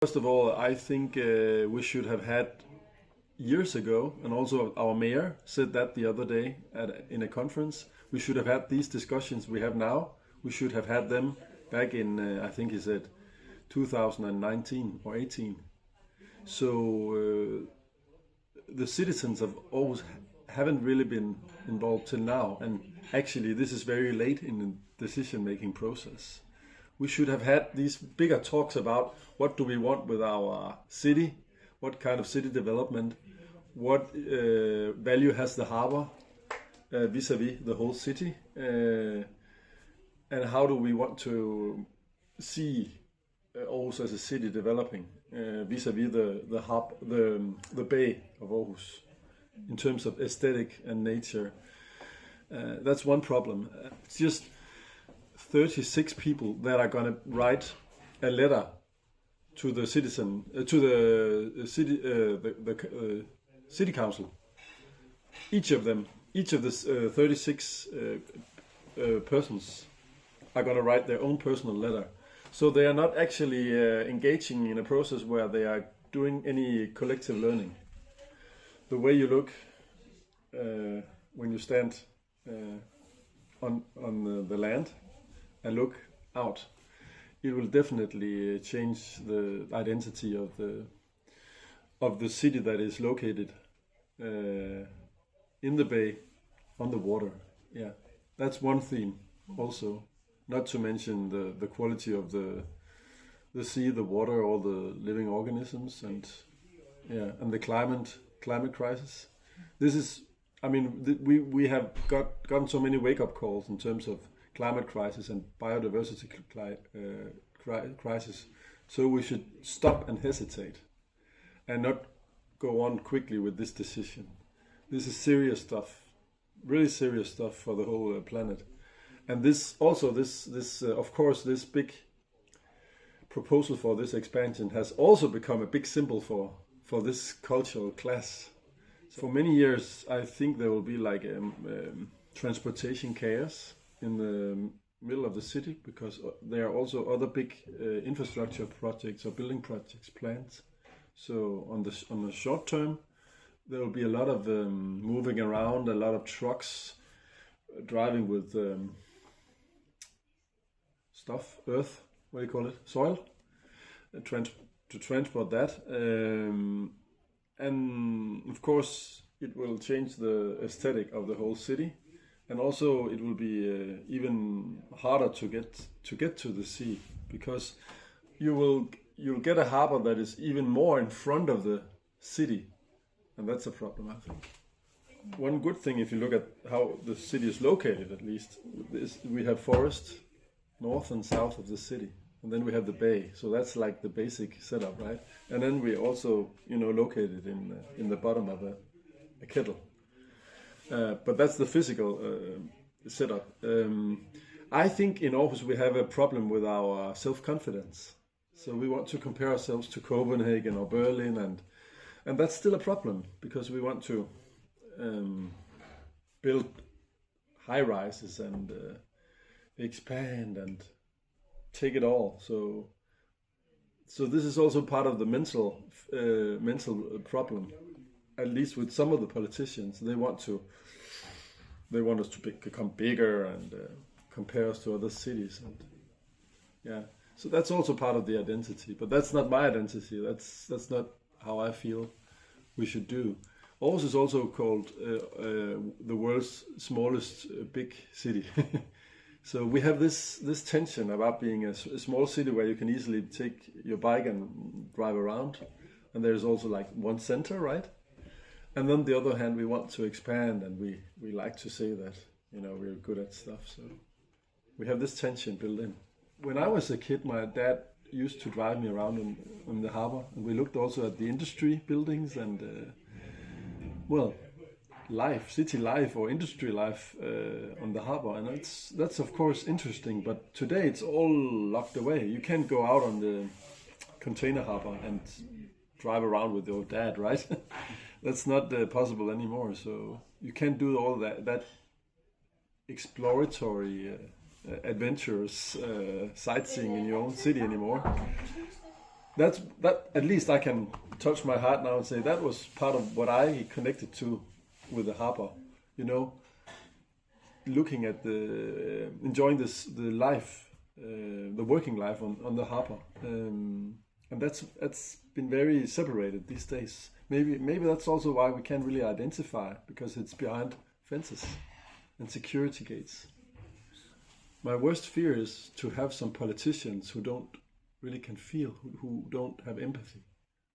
First of all, I think we should have had years ago, and also our mayor said that the other day in a conference, we should have had these discussions we have now. We should have had them back in, I think he said, 2019 or 18. So the citizens of Aarhus haven't really been involved till now, and actually this is very late in the decision-making process. We should have had these bigger talks about what do we want with our city, what kind of city development, what value has the harbor vis-a-vis the whole city, and how do we want to see Aarhus as a city developing vis-a-vis the bay of Aarhus in terms of aesthetic and nature. That's one problem. It's just 36 people that are going to write a letter to the citizen, to the city council. Each of the 36 persons are going to write their own personal letter. So they are not actually engaging in a process where they are doing any collective learning. The way you look when you stand on the land and look out, it will definitely change the identity of the city that is located in the bay, on the water. Yeah, that's one theme also. Not to mention the quality of the sea, the water, all the living organisms, and the climate crisis. This is, I mean, we have gotten so many wake-up calls in terms of climate crisis and biodiversity crisis. So we should stop and hesitate and not go on quickly with this decision. This is serious stuff, really serious stuff for the whole planet. And this of course, this big proposal for this expansion has also become a big symbol for this cultural class. For many years, I think there will be like transportation chaos in the middle of the city, because there are also other big infrastructure projects or building projects planned. So on the short term, there will be a lot of moving around, a lot of trucks driving with earth, what do you call it, soil, to transport that. And of course, it will change the aesthetic of the whole city. And also, it will be even harder to get to the sea, because you'll get a harbor that is even more in front of the city, and that's a problem, I think. One good thing, if you look at how the city is located, at least, is we have forest north and south of the city, and then we have the bay. So that's like the basic setup, right? And then we also, located in the bottom of a kettle. But that's the physical setup. I think in Aarhus we have a problem with our self-confidence. So we want to compare ourselves to Copenhagen or Berlin, and that's still a problem, because we want to build high rises and expand and take it all. So this is also part of the mental problem. At least with some of the politicians, they want us to become bigger and compare us to other cities, and so that's also part of the identity. But that's not my identity. That's not how I feel we should do. Aarhus is also called the world's smallest big city. So we have this tension about being a small city where you can easily take your bike and drive around, and there's also like one center, right? And then the other hand, we want to expand, and we like to say that we're good at stuff. So we have this tension built in. When I was a kid, my dad used to drive me around in the harbor, and we looked also at the industry buildings and city life or industry life on the harbor, and that's of course interesting. But today it's all locked away. You can't go out on the container harbor and drive around with your dad, right? That's not possible anymore. So you can't do all that exploratory adventurous sightseeing in your own city anymore. that at least I can touch my heart now and say that was part of what I connected to with the harbor. You know, looking at enjoying the life, the working life on the harbor, and that's been very separated these days. Maybe that's also why we can't really identify, because it's behind fences and security gates. My worst fear is to have some politicians who don't really can feel, who don't have empathy.